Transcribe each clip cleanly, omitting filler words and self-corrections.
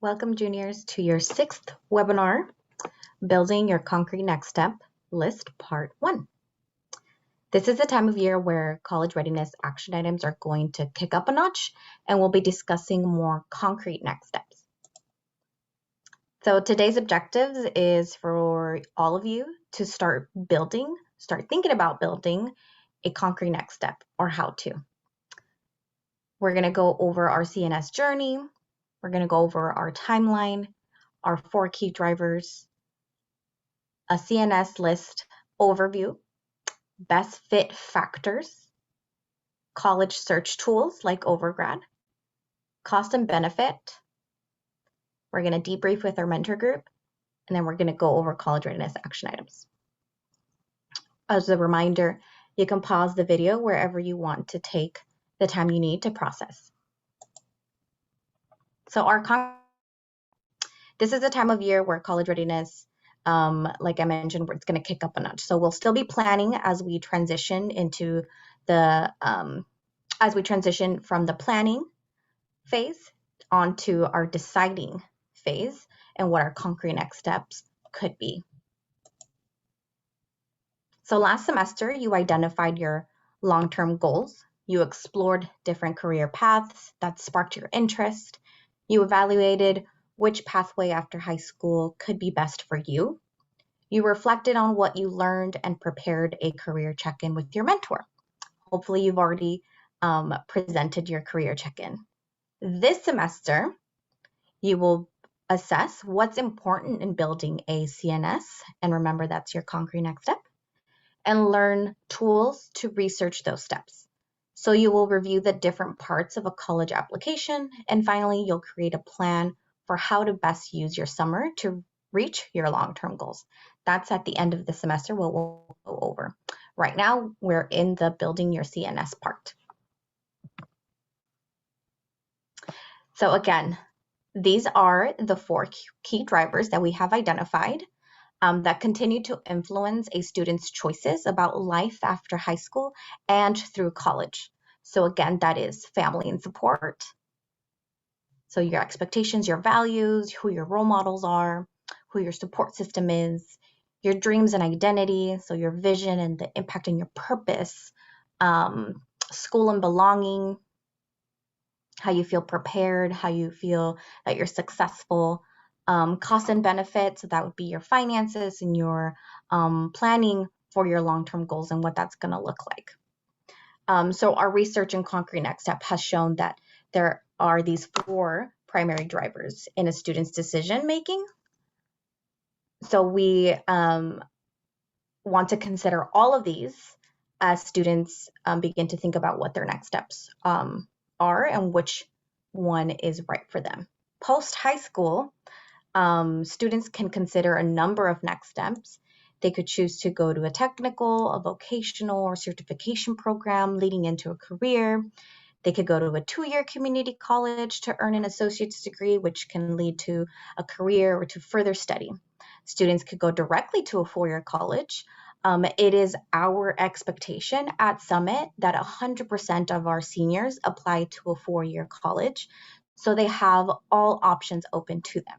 Welcome, juniors, to your 6th webinar, Building Your Concrete Next Step List, Part 1. This is a time of year where college readiness action items are going to kick up a notch, and we'll be discussing more concrete next steps. So today's objectives is for all of you to start thinking about building a concrete next step or how to. We're going to go over our CNS journey. We're going to go over our timeline, our 4 key drivers, a CNS list overview, best fit factors, college search tools like Overgrad, cost and benefit. We're going to debrief with our mentor group, and then we're going to go over college readiness action items. As a reminder, you can pause the video wherever you want to take the time you need to process. So this is a time of year where college readiness, like I mentioned, it's going to kick up a notch. So we'll still be planning as we transition into from the planning phase onto our deciding phase and what our concrete next steps could be. So last semester, you identified your long-term goals. You explored different career paths that sparked your interest. You evaluated which pathway after high school could be best for you. You reflected on what you learned and prepared a career check-in with your mentor. Hopefully you've already presented your career check-in. This semester, you will assess what's important in building a CNS, and remember that's your concrete next step, and learn tools to research those steps. So you will review the different parts of a college application, and finally, you'll create a plan for how to best use your summer to reach your long-term goals. That's at the end of the semester what we'll go over. Right now, we're in the building your CNS part. So again, these are the 4 key drivers that we have identified that continue to influence a student's choices about life after high school and through college. So again, that is family and support. So your expectations, your values, who your role models are, who your support system is, your dreams and identity, so your vision and the impact on your purpose, school and belonging, how you feel prepared, how you feel that you're successful, cost and benefits, so that would be your finances and your planning for your long-term goals and what that's going to look like. So our research in Concrete Next Step has shown that there are these 4 primary drivers in a student's decision making. So we want to consider all of these as students begin to think about what their next steps are and which one is right for them. Post-high school, students can consider a number of next steps. They could choose to go to a technical, a vocational, or certification program leading into a career. They could go to a 2-year community college to earn an associate's degree, which can lead to a career or to further study. Students could go directly to a 4-year college. It is our expectation at Summit that 100% of our seniors apply to a 4-year college, so they have all options open to them.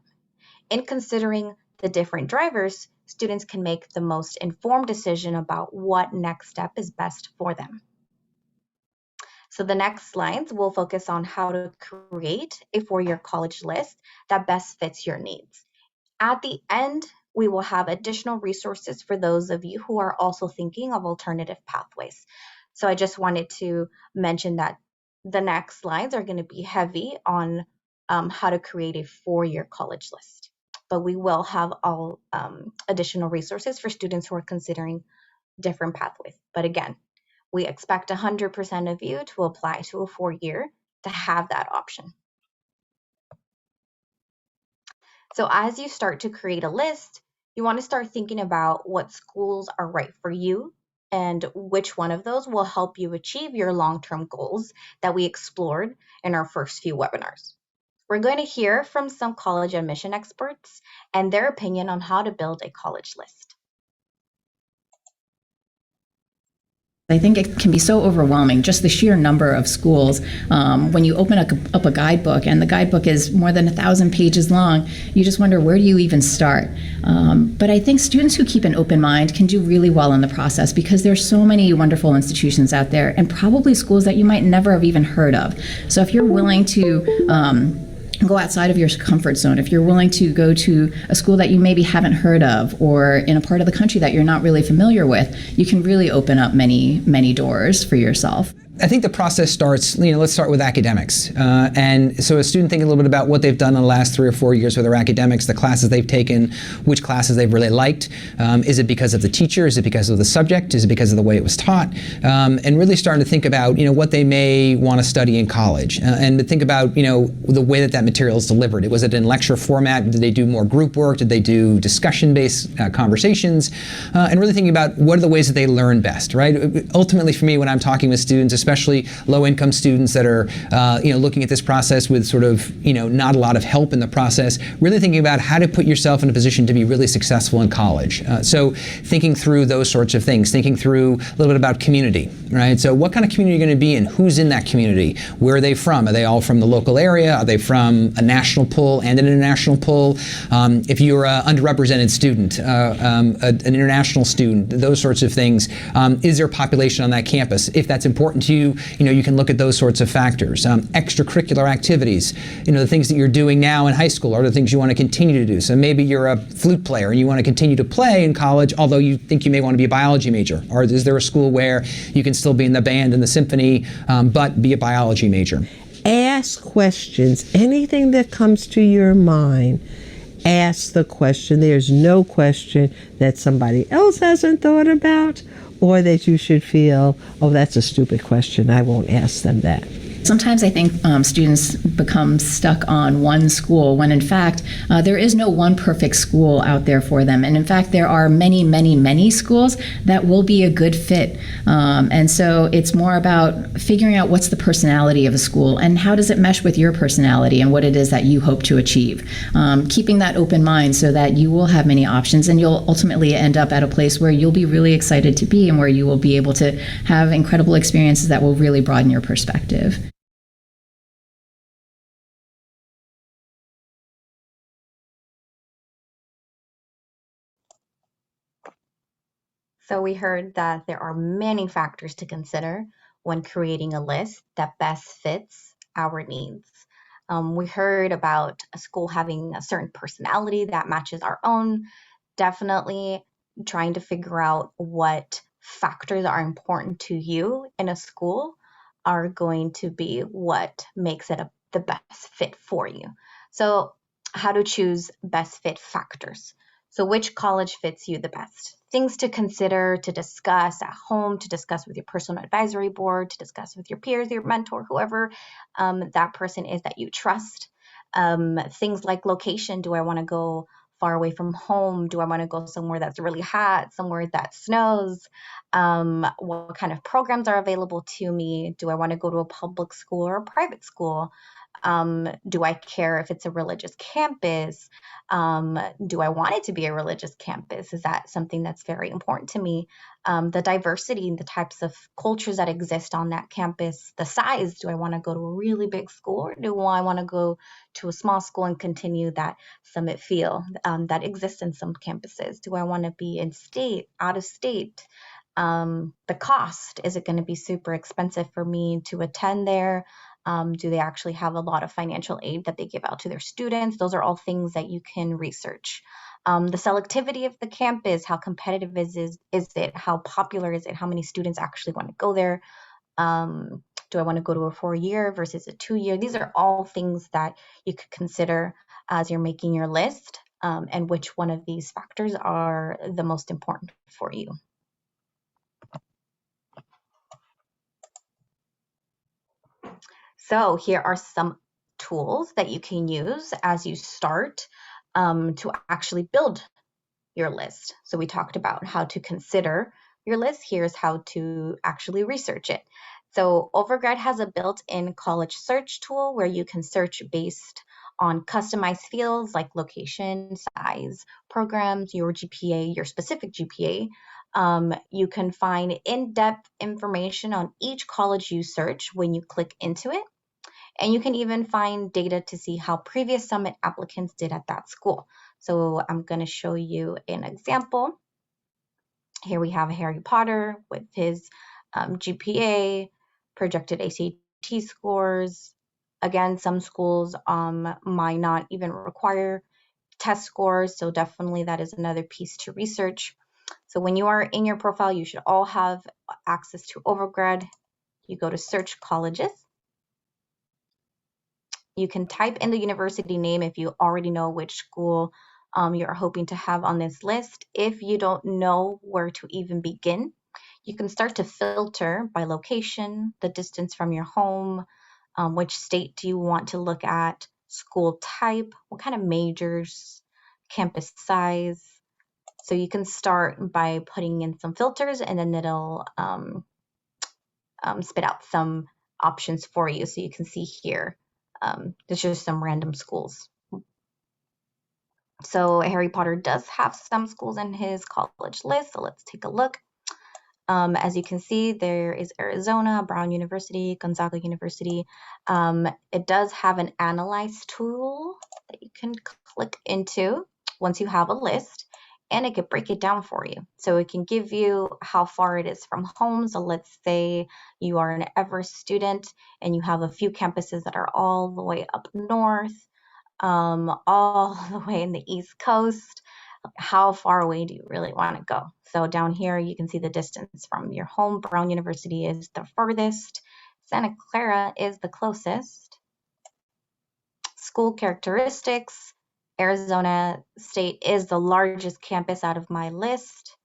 In considering the different drivers, students can make the most informed decision about what next step is best for them. So the next slides will focus on how to create a 4-year college list that best fits your needs. At the end, we will have additional resources for those of you who are also thinking of alternative pathways. So I just wanted to mention that the next slides are going to be heavy on how to create a 4-year college list. But we will have all additional resources for students who are considering different pathways. But again, we expect 100% of you to apply to a 4-year to have that option. So as you start to create a list, you want to start thinking about what schools are right for you and which one of those will help you achieve your long-term goals that we explored in our first few webinars. We're going to hear from some college admission experts and their opinion on how to build a college list. I think it can be so overwhelming, just the sheer number of schools. When you open up a guidebook and the guidebook is more than 1,000 pages long, you just wonder, where do you even start? But I think students who keep an open mind can do really well in the process, because there's so many wonderful institutions out there, and probably schools that you might never have even heard of. So if you're willing to go outside of your comfort zone, if you're willing to go to a school that you maybe haven't heard of, or in a part of the country that you're not really familiar with, you can really open up many, many doors for yourself. I think the process starts, let's start with academics. And so a student thinking a little bit about what they've done in the last 3 or 4 years with their academics, the classes they've taken, which classes they've really liked. Is it because of the teacher? Is it because of the subject? Is it because of the way it was taught? And really starting to think about, what they may want to study in college. And to think about, the way that material is delivered. Was it in lecture format? Did they do more group work? Did they do discussion-based conversations? And really thinking about what are the ways that they learn best, right? Ultimately, for me, when I'm talking with students, especially low-income students that are, looking at this process with sort of, not a lot of help in the process, really thinking about how to put yourself in a position to be really successful in college. So thinking through those sorts of things, thinking through a little bit about community, right? So what kind of community are you going to be in? Who's in that community? Where are they from? Are they all from the local area? Are they from a national pool and an international pool? If you're an underrepresented student, an international student, those sorts of things, is there a population on that campus? If that's important to you, you can look at those sorts of factors. Extracurricular activities, the things that you're doing now in high school are the things you want to continue to do. So maybe you're a flute player and you want to continue to play in college, although you think you may want to be a biology major. Or is there a school where you can still be in the band and the symphony, but be a biology major? Ask questions. Anything that comes to your mind, ask the question. There's no question that somebody else hasn't thought about, or that you should feel, oh, that's a stupid question, I won't ask them that. Sometimes I think students become stuck on one school, when in fact there is no one perfect school out there for them. And in fact, there are many, many, many schools that will be a good fit. And so it's more about figuring out what's the personality of a school and how does it mesh with your personality and what it is that you hope to achieve. Keeping that open mind so that you will have many options, and you'll ultimately end up at a place where you'll be really excited to be and where you will be able to have incredible experiences that will really broaden your perspective. So we heard that there are many factors to consider when creating a list that best fits our needs. We heard about a school having a certain personality that matches our own. Definitely trying to figure out what factors are important to you in a school are going to be what makes it the best fit for you. So how to choose best fit factors. So which college fits you the best? Things to consider, to discuss at home, to discuss with your personal advisory board, to discuss with your peers, your mentor, whoever that person is that you trust. Things like location. Do I want to go far away from home? Do I want to go somewhere that's really hot, somewhere that snows? What kind of programs are available to me? Do I want to go to a public school or a private school? Do I care if it's a religious campus? Do I want it to be a religious campus? Is that something that's very important to me? The diversity and the types of cultures that exist on that campus, the size. Do I want to go to a really big school, or do I want to go to a small school and continue that summit feel that exists in some campuses? Do I want to be in state, out of state? The cost, is it going to be super expensive for me to attend there? Do they actually have a lot of financial aid that they give out to their students? Those are all things that you can research. The selectivity of the campus, how competitive is it? How popular is it? How many students actually want to go there? Do I want to go to a 4-year versus a 2-year? These are all things that you could consider as you're making your list, and which one of these factors are the most important for you. So here are some tools that you can use as you start to actually build your list. So we talked about how to consider your list. Here's how to actually research it. So Overgrad has a built-in college search tool where you can search based on customized fields like location, size, programs, your GPA, your specific GPA. You can find in-depth information on each college you search when you click into it. And you can even find data to see how previous Summit applicants did at that school. So I'm going to show you an example. Here we have Harry Potter with his GPA, projected ACT scores. Again, some schools might not even require test scores, so definitely that is another piece to research. So when you are in your profile, you should all have access to Overgrad. You go to search colleges. You can type in the university name if you already know which school you're hoping to have on this list. If you don't know where to even begin, you can start to filter by location, the distance from your home, which state do you want to look at, school type, what kind of majors, campus size. So you can start by putting in some filters, and then it'll spit out some options for you. So you can see here, there's just some random schools. So Harry Potter does have some schools in his college list. So let's take a look. As you can see, there is Arizona, Brown University, Gonzaga University. It does have an analyze tool that you can click into once you have a list, and it can break it down for you. So it can give you how far it is from home. So let's say you are an Everest student and you have a few campuses that are all the way up north, all the way in the East Coast. How far away do you really want to go? So down here, you can see the distance from your home. Brown University is the furthest. Santa Clara is the closest. School characteristics. Arizona State is the largest campus out of my list.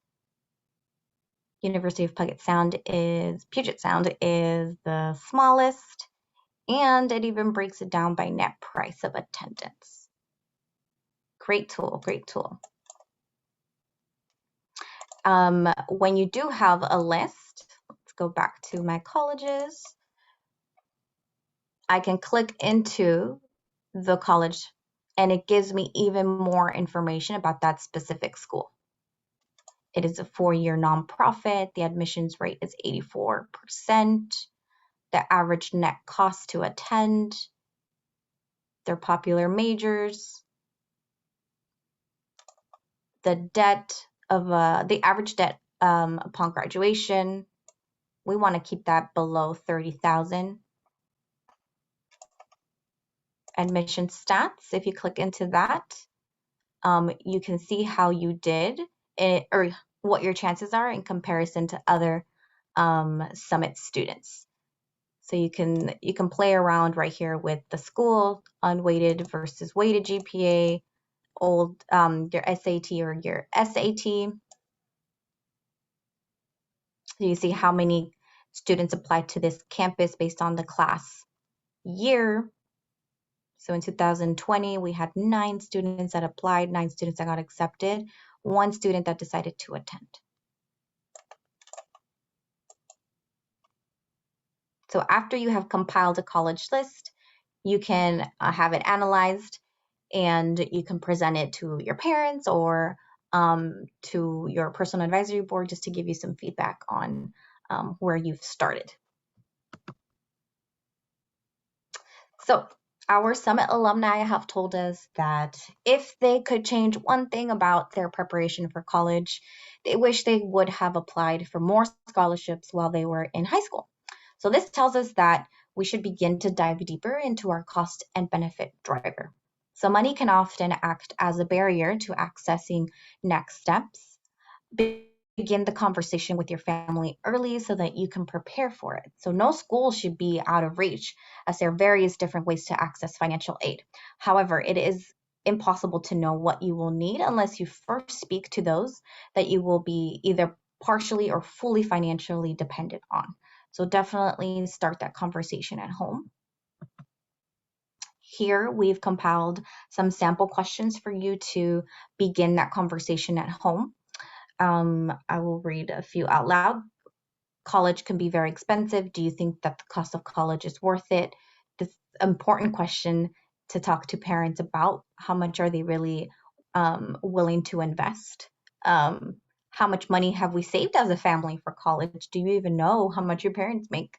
University of Puget Sound is the smallest. And it even breaks it down by net price of attendance. Great tool, great tool. When you do have a list, let's go back to my colleges. I can click into the college and it gives me even more information about that specific school. It is a 4-year nonprofit. The admissions rate is 84%. The average net cost to attend. Their popular majors. The average debt upon graduation. We want to keep that below $30,000. Admission stats. If you click into that, you can see how you did or what your chances are in comparison to other Summit students. So you can play around right here with the school, unweighted versus weighted GPA, your SAT or your SAT. So you see how many students applied to this campus based on the class year. So in 2020, we had 9 students that applied, 9 students that got accepted, 1 student that decided to attend. So after you have compiled a college list, you can have it analyzed and you can present it to your parents or to your personal advisory board just to give you some feedback on where you've started. So our Summit alumni have told us that if they could change one thing about their preparation for college, they wish they would have applied for more scholarships while they were in high school. So this tells us that we should begin to dive deeper into our cost and benefit driver. So money can often act as a barrier to accessing next steps. Begin the conversation with your family early so that you can prepare for it. So no school should be out of reach, as there are various different ways to access financial aid. However, it is impossible to know what you will need unless you first speak to those that you will be either partially or fully financially dependent on. So definitely start that conversation at home. Here we've compiled some sample questions for you to begin that conversation at home. I will read a few out loud. College can be very expensive. Do you think that the cost of college is worth it? This important question to talk to parents about. How much are they really willing to invest? How much money have we saved as a family for college? Do you even know how much your parents make?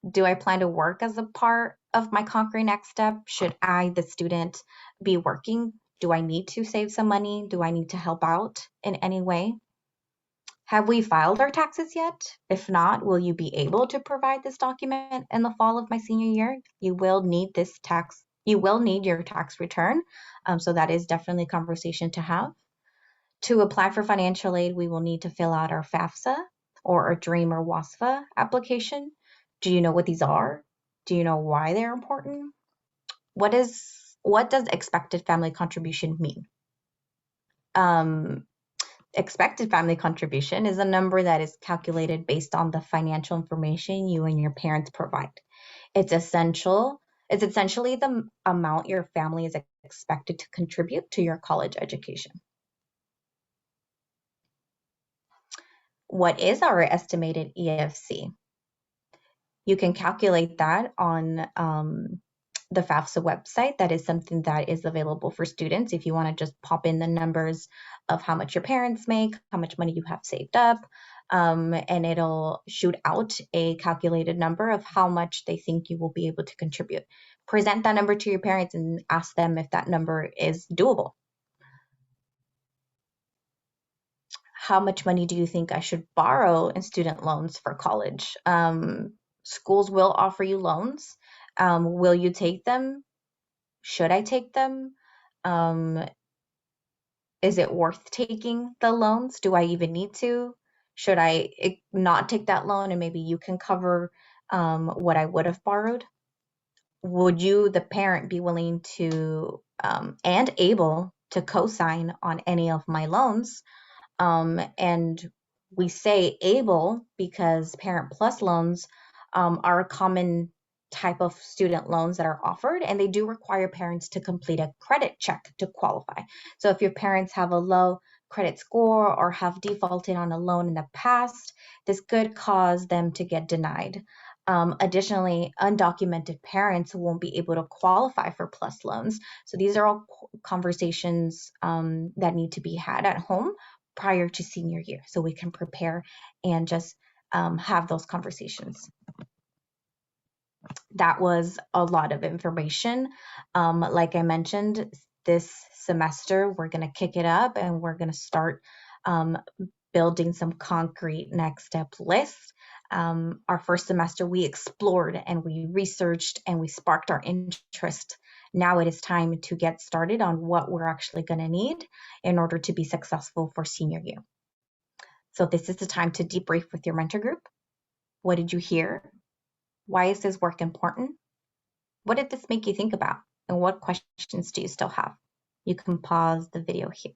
Do I plan to work as a part of my concrete next step? Should I, the student, be working? Do I need to save some money? Do I need to help out in any way? Have we filed our taxes yet? If not, will you be able to provide this document in the fall of my senior year? You will need your tax return. So that is definitely a conversation to have. To apply for financial aid, we will need to fill out our FAFSA or our DREAM or WASFA application. Do you know what these are? Do you know why they're important? What does expected family contribution mean? Expected family contribution is a number that is calculated based on the financial information you and your parents provide. It's essentially the amount your family is expected to contribute to your college education. What is our estimated EFC? You can calculate that on the FAFSA website. That is something that is available for students if you want to just pop in the numbers of how much your parents make, how much money you have saved up, and it'll shoot out a calculated number of how much they think you will be able to contribute. Present that number to your parents and ask them if that number is doable. How much money do you think I should borrow in student loans for college? Schools will offer you loans. Will you take them? Should I take them? Is it worth taking the loans? Do I even need to? Should I not take that loan and maybe you can cover what I would have borrowed? Would you, the parent, be willing to and able to co-sign on any of my loans? And we say able because Parent Plus loans are a common type of student loans that are offered, and they do require parents to complete a credit check to qualify. So if your parents have a low credit score or have defaulted on a loan in the past, this could cause them to get denied. Additionally, undocumented parents won't be able to qualify for plus loans. So these are all conversations that need to be had at home prior to senior year so we can prepare and just have those conversations. That was a lot of information. Like I mentioned, this semester we're going to kick it up and we're going to start building some concrete next step lists. Our first semester we explored and we researched and we sparked our interest. Now it is time to get started on what we're actually going to need in order to be successful for senior year. So this is the time to debrief with your mentor group. What did you hear? Why is this work important? What did this make you think about? And what questions do you still have? You can pause the video here.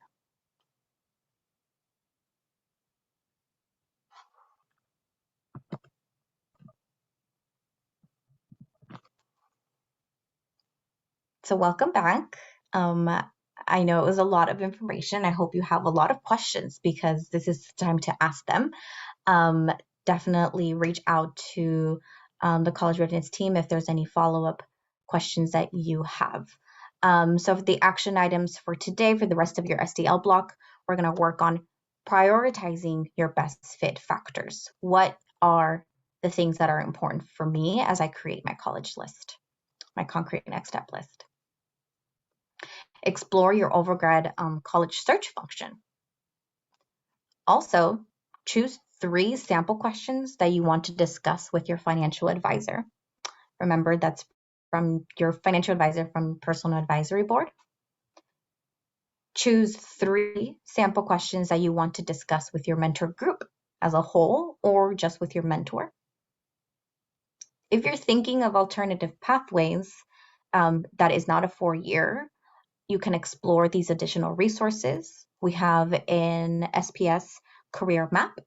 So welcome back. I know it was a lot of information. I hope you have a lot of questions because this is the time to ask them. Definitely reach out to the college readiness team if there's any follow-up questions that you have. So for the action items for today, for the rest of your SDL block, we're going to work on prioritizing your best fit factors. What are the things that are important for me as I create my college list, my concrete next step list? Explore your overgrad college search function. Also, choose 3 sample questions that you want to discuss with your financial advisor. Remember, that's from your financial advisor from Personal Advisory Board. Choose 3 sample questions that you want to discuss with your mentor group as a whole or just with your mentor. If you're thinking of alternative pathways that is not a 4-year, you can explore these additional resources. We have an SPS career map,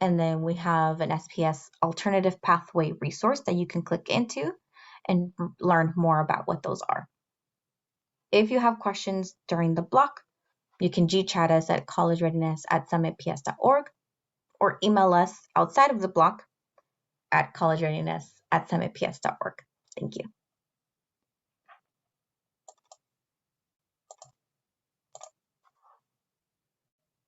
and then we have an SPS alternative pathway resource that you can click into and learn more about what those are. If you have questions during the block, you can G-chat us at collegereadiness@summitps.org or email us outside of the block at collegereadiness@summitps.org. Thank you.